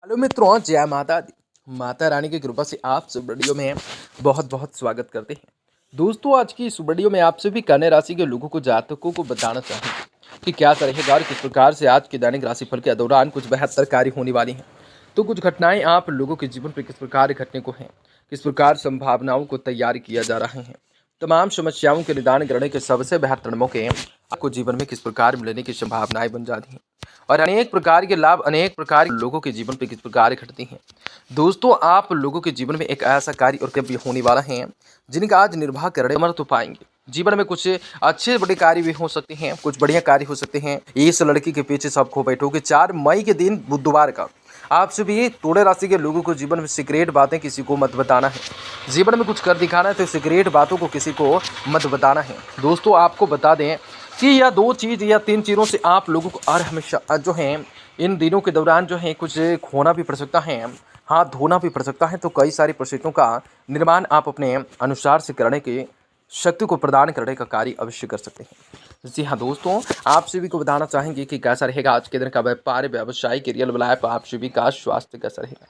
Hello मित्रों, जय माता दी। माता रानी की कृपा से आप सब वीडियो में बहुत बहुत स्वागत करते हैं। दोस्तों, आज की इस वीडियो में आप सभी कन्या राशि के लोगों को जातकों को बताना चाहेंगे कि क्या रहेगा और किस प्रकार से आज के दैनिक राशिफल के दौरान कुछ बेहतर कार्य होने वाली हैं। तो कुछ घटनाएं आप लोगों के जीवन पर किस प्रकार घटने को हैं, किस प्रकार संभावनाओं को तैयार किया जा रहा है, तमाम समस्याओं के निदान करने के सबसे बेहतर मौके आपको जीवन में किस प्रकार मिलने की संभावनाएं बन जाती हैं और अनेक प्रकार के लाभ अनेक प्रकार के लोगों के जीवन पर किस प्रकार घटती हैं। दोस्तों, आप लोगों के जीवन में एक ऐसा कार्य और कभी होने वाला है जिनका आज निर्वाह करने मर तो पाएंगे। जीवन में कुछ अच्छे बड़े कार्य भी हो सकते हैं, कुछ बढ़िया कार्य हो सकते हैं। इस लड़की के पीछे सब खो बैठोगे। 4 मई के दिन बुधवार का आप सभी तुला राशि के लोगों को जीवन में सीक्रेट बातें किसी को मत बताना है। जीवन में कुछ कर दिखाना है तो सीक्रेट बातों को किसी को मत बताना है। दोस्तों, आपको बता दें कि यह 2 चीज़ या 3 चीज़ों से आप लोगों को और हमेशा जो है इन दिनों के दौरान जो है कुछ खोना भी पड़ सकता है, हाथ धोना भी पड़ सकता है। तो कई सारी परिस्थितियों का निर्माण आप अपने अनुसार से करने की शक्ति को प्रदान करने का कार्य अवश्य कर सकते हैं। जी हाँ दोस्तों, आप सभी को बताना चाहेंगे कि कैसा रहेगा आज के दिन का व्यापार, व्यवसाय, करियर, लाइफ, आप सभी का स्वास्थ्य कैसा रहेगा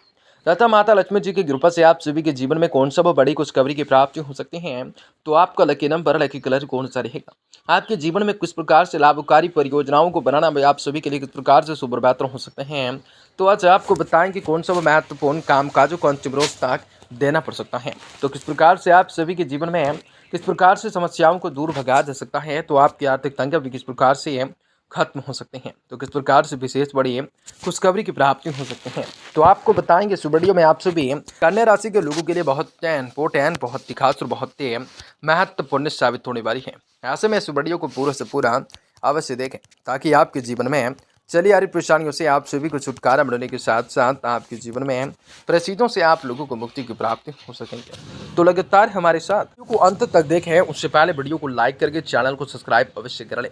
तथा माता लक्ष्मी जी की कृपा से आप सभी के जीवन में कौन सा वो बड़ी खुशखबरी की प्राप्ति हो सकती है। तो आपका लकी नंबर, लकी कलर कौन सा रहेगा, आपके जीवन में किस प्रकार से लाभकारी परियोजनाओं को बनाना आप सभी के लिए किस प्रकार से शुभ बेहतर हो सकते हैं। तो आज आपको बताएं कि कौन सा वो महत्वपूर्ण कामकाजों को अंतिम रोज तक देना पड़ सकता है। तो किस प्रकार से आप सभी के जीवन में किस प्रकार से समस्याओं को दूर भगा जा सकता है। तो आपकी आर्थिक तंगी भी किस प्रकार से खत्म हो सकते हैं। तो किस प्रकार से विशेष बड़ी खुशखबरी की प्राप्ति हो सकते हैं। तो आपको बताएंगे इस वीडियो में आप सभी कन्या राशि के लोगों के लिए बहुत इंपॉर्टेंट, बहुत ही खास और बहुत ही महत्वपूर्ण साबित होने वाली है। ऐसे में इस वीडियो को पूरा से पूरा अवश्य देखें ताकि आपके जीवन में चली आ रही परेशानियों से आप सभी को छुटकारा मिलने के साथ साथ आपके जीवन में परिस्थितियों से आप लोगों को मुक्ति की प्राप्ति हो सकेंगे। तो लगातार हमारे साथ वीडियो को अंत तक देखें। उससे पहले वीडियो को लाइक करके चैनल को सब्सक्राइब अवश्य कर लें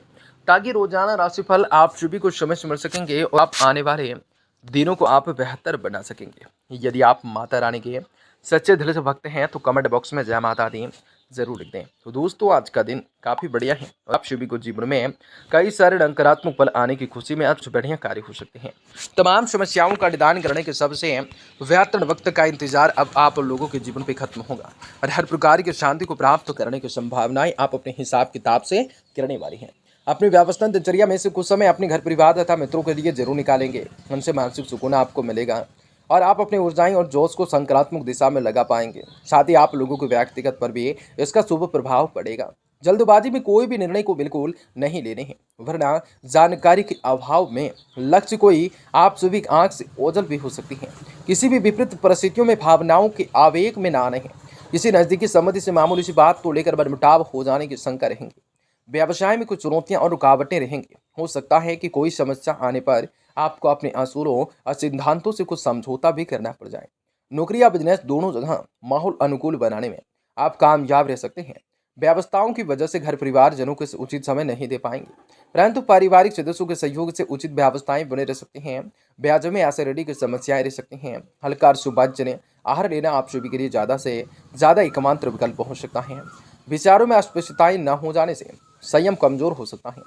ताकि रोजाना राशिफल आप सभी को समय से मिल सकेंगे और आप आने वाले दिनों को आप बेहतर बना सकेंगे। यदि आप माता रानी के सच्चे दिल से भक्त हैं तो कमेंट बॉक्स में जय माता दी जरूर लिख दें। तो दोस्तों, आज का दिन काफ़ी बढ़िया है और आप सभी को जीवन में कई सारे नकारात्मक पल आने की खुशी में आज बढ़िया कार्य हो सकते हैं। तमाम समस्याओं का निदान करने के सबसे बेहतर वक्त का इंतजार अब आप लोगों के जीवन पे खत्म होगा और हर प्रकार की शांति को प्राप्त करने की संभावनाएं आप अपने हिसाब किताब से करने वाली हैं। अपनी व्यवस्था दिनचर्या में से कुछ समय अपने घर परिवार तथा मित्रों के लिए जरूर निकालेंगे। उनसे मानसिक सुकून आपको मिलेगा और आप अपनी ऊर्जाएं और जोश को सकारात्मक दिशा में लगा पाएंगे। साथ ही आप लोगों के व्यक्तिगत पर भी इसका शुभ प्रभाव पड़ेगा। जल्दबाजी में कोई भी निर्णय को बिल्कुल नहीं लेने हैं, वरना जानकारी के अभाव में लक्ष्य कोई आप सभी आंख से ओझल भी हो सकती है। किसी भी विपरीत परिस्थितियों में भावनाओं के आवेग में ना आने हैं। किसी नजदीकी संबंधी से मामूली सी बात को लेकर मनमुटाव हो जाने की शंका रहेंगी। व्यवसाय में कुछ चुनौतियां और रुकावटें रहेंगी। हो सकता है कि कोई समस्या आने पर आपको अपने असूलों और सिद्धांतों से कुछ समझौता भी करना पड़ जाए। नौकरी या बिजनेस दोनों जगह माहौल अनुकूल बनाने में आप कामयाब रह सकते हैं। व्यवस्थाओं की वजह से घर परिवार जनों को उचित समय नहीं दे पाएंगे, परंतु पारिवारिक सदस्यों के सहयोग से उचित व्यवस्थाएं बने रह सकती हैं। ब्याज में एसिडिटी की समस्याएं रह सकती हैं। हल्का और सुपाच्य आहार लेना आप सभी के लिए ज़्यादा से ज़्यादा एकमात्र विकल्प हो सकता है। विचारों में अस्पष्टताएं न हो जाने से संयम कमजोर हो सकता है।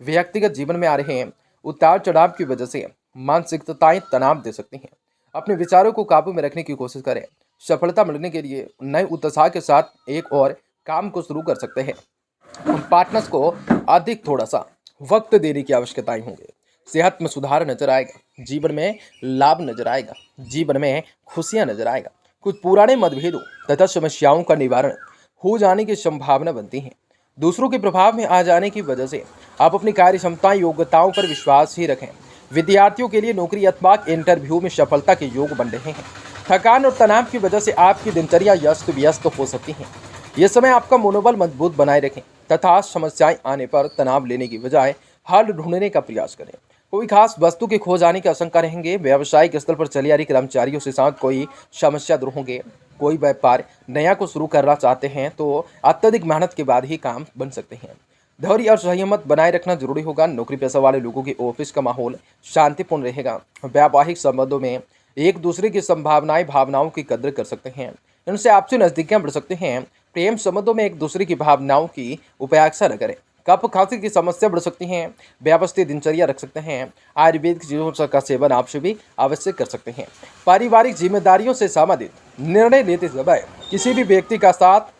व्यक्तिगत जीवन में आ रहे उतार चढ़ाव की वजह से मानसिकताएं तनाव दे सकती हैं। अपने विचारों को काबू में रखने की कोशिश करें। सफलता मिलने के लिए नए उत्साह के साथ एक और काम को शुरू कर सकते हैं। पार्टनर्स को अधिक थोड़ा सा वक्त देने की आवश्यकताएं होंगे। सेहत में सुधार नजर आएगा। जीवन में लाभ नजर आएगा। जीवन में खुशियां नजर आएगा। कुछ पुराने मतभेदों तथा समस्याओं का निवारण हो जाने की संभावना बनती है। दूसरों के प्रभाव में आ जाने की वजह से आप अपनी कार्य क्षमता योग्यताओं पर विश्वास ही रखें। विद्यार्थियों के लिए नौकरी अथवा इंटरव्यू में सफलता के योग बन रहे हैं। थकान और तनाव की वजह से आपकी दिनचर्या अस्त व्यस्त हो सकती है। यह समय आपका मनोबल मजबूत बनाए रखें तथा समस्याएं आने पर तनाव लेने की बजाय हल ढूंढने का प्रयास करें। कोई खास वस्तु के खो जाने की आशंका रहेंगे। व्यावसायिक स्तर पर चली आ रही कर्मचारियों से साथ कोई समस्या दूर होंगे। कोई व्यापार नया को शुरू करना चाहते हैं तो अत्यधिक मेहनत के बाद ही काम बन सकते हैं। धैर्य और संयम बनाए रखना जरूरी होगा। नौकरी पेशा वाले लोगों के ऑफिस का माहौल शांतिपूर्ण रहेगा। वैवाहिक संबंधों में एक दूसरे की संभावनाएं भावनाओं की कदर कर सकते हैं। इनसे आपसी नजदीकियां बढ़ सकते हैं। प्रेम संबंधों में एक दूसरे की भावनाओं की उपेक्षा न करें। कफ खांसी की समस्या बढ़ सकती है। व्यवस्थित दिनचर्या रख सकते हैं। आयुर्वेदिक चीजों का सेवन आप भी अवश्य कर सकते हैं। पारिवारिक जिम्मेदारियों से संबंधित निर्णय लेते समय किसी भी व्यक्ति का साथ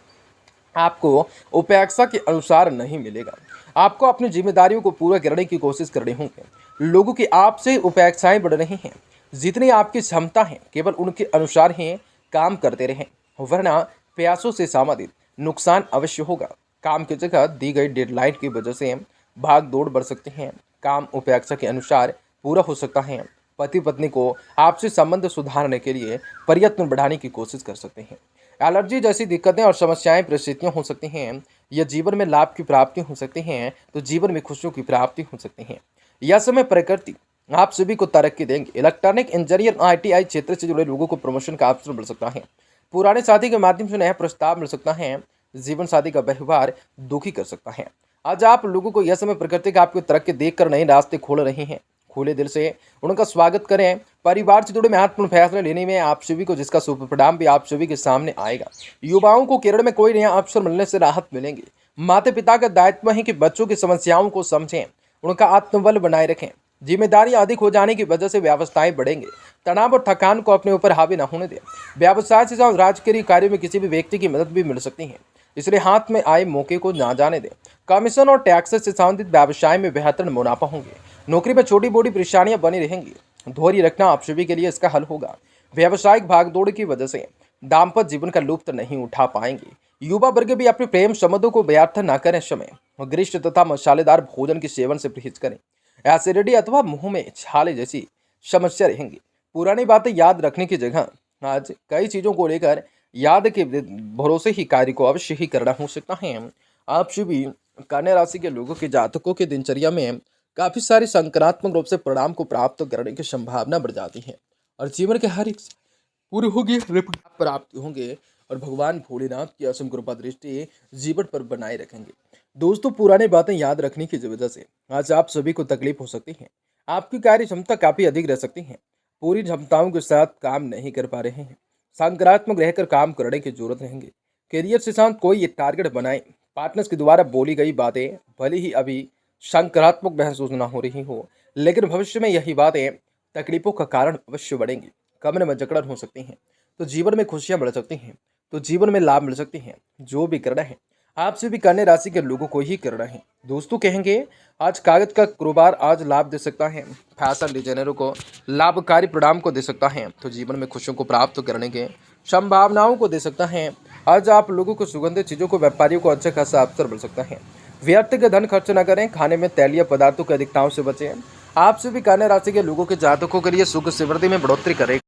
आपको उपेक्षा के अनुसार नहीं मिलेगा। आपको अपनी जिम्मेदारियों को पूरा करने की कोशिश करनी होगी। लोगों की आपसे उपेक्षाएं बढ़ रही हैं। जितनी आपकी क्षमता है केवल उनके अनुसार ही काम करते रहें, वरना प्रयासों से संबंधित नुकसान अवश्य होगा। काम की जगह दी गई डेडलाइन की वजह से भाग दौड़ बढ़ सकते हैं। काम उपेक्षा के अनुसार पूरा हो सकता है। पति पत्नी को आपसी संबंध सुधारने के लिए प्रयत्न बढ़ाने की कोशिश कर सकते हैं। एलर्जी जैसी दिक्कतें और समस्याएं परिस्थितियां हो सकती हैं। यह जीवन में लाभ की प्राप्ति हो सकती हैं तो जीवन में खुशियों की प्राप्ति हो सकती है। यह समय प्रकृति आप सभी को तरक्की देंगे। इलेक्ट्रॉनिक इंजीनियर ITI क्षेत्र से जुड़े लोगों को प्रमोशन का अवसर मिल सकता है। पुराने साथी के माध्यम से नया प्रस्ताव मिल सकता है। जीवन साथी का व्यवहार दुखी कर सकता है। आज आप लोगों को यह समय प्रकृति का आपकी तरक्की देखकर नए रास्ते खोल रहे हैं। खुले दिल से उनका स्वागत करें। परिवार से जुड़े महत्वपूर्ण फैसले लेने में आप सभी को जिसका शुभ परिणाम भी आप सभी के सामने आएगा। युवाओं को केरल में कोई नया अवसर मिलने से राहत मिलेंगे। माता पिता का दायित्व है कि बच्चों की समस्याओं को समझें, उनका आत्मबल बनाए रखें। जिम्मेदारी अधिक हो जाने की वजह से व्यवस्थाएं बढ़ेंगे। तनाव और थकान को अपने ऊपर हावी न होने दें। व्यवसाय से जुड़े राजकीय कार्यों में किसी भी व्यक्ति की मदद भी मिल सकती है, इसलिए हाथ में आए मौके को ना जाने दें। कमीशन और टैक्स से संबंधित व्यवसाय में बेहतर मुनाफा होंगे। नौकरी में छोटी मोटी परेशानियां बनी रहेंगी। धैर्य रखना आप सभी के लिए इसका हल होगा। व्यावसायिक भागदौड़ की वजह से दाम्पत्य जीवन का लुत्फ नहीं उठा पाएंगे। युवा वर्ग भी अपने प्रेम संबंधों को व्यर्थ न करें। समय गरिष्ठ तथा मसालेदार भोजन के सेवन से परहेज करें। एसिडिटी अथवा मुंह में छाले जैसी समस्या रहेंगी। पुरानी बातें याद रखने की जगह आज कई चीजों को लेकर याद के भरोसे ही कार्य को अवश्य ही करना हो सकता है। आप सभी कन्या राशि के लोगों के जातकों की दिनचर्या में काफी सारी सकारात्मक रूप से परिणाम को प्राप्त करने की संभावना बढ़ जाती है और जीवन के हर एक पूरे होंगे, प्राप्त होंगे और भगवान भोलेनाथ की असम कृपा दृष्टि जीवन पर बनाए रखेंगे। दोस्तों, पुरानी बातें याद रखने की वजह से आज आप सभी को तकलीफ हो सकती है। आपकी कार्य क्षमता काफी अधिक रह सकती है। पूरी क्षमताओं के साथ काम नहीं कर पा रहे हैं। सकारात्मक रहकर काम करने की जरूरत रहेंगे। करियर से साथ कोई एक टारगेट बनाए। पार्टनर्स के द्वारा बोली गई बातें भले ही अभी सकारात्मक महसूस न हो रही हो, लेकिन भविष्य में यही बातें तकलीफों का कारण अवश्य बढ़ेंगी। कमरे में जकड़न हो सकती हैं तो जीवन में खुशियां बढ़ सकती हैं, तो जीवन में लाभ मिल सकते हैं। जो भी करना है आपसे भी कन्या राशि के लोगों को ही करना है। दोस्तों, कहेंगे आज कागज का कारोबार आज लाभ दे सकता है। फैशन डिजाइनरों को लाभकारी परिणाम को दे सकता है, तो जीवन में खुशियों को प्राप्त करने के संभावनाओं को दे सकता है। आज आप लोगों को सुगंधित चीजों को व्यापारियों को अच्छा खासा अवसर मिल सकता है। व्यर्थ के धन खर्च न करें। खाने में तैलीय पदार्थों की अधिकताओं से बचें। आपसे भी कन्या राशि के लोगों के जातकों के लिए सुख समृद्धि में बढ़ोतरी करें।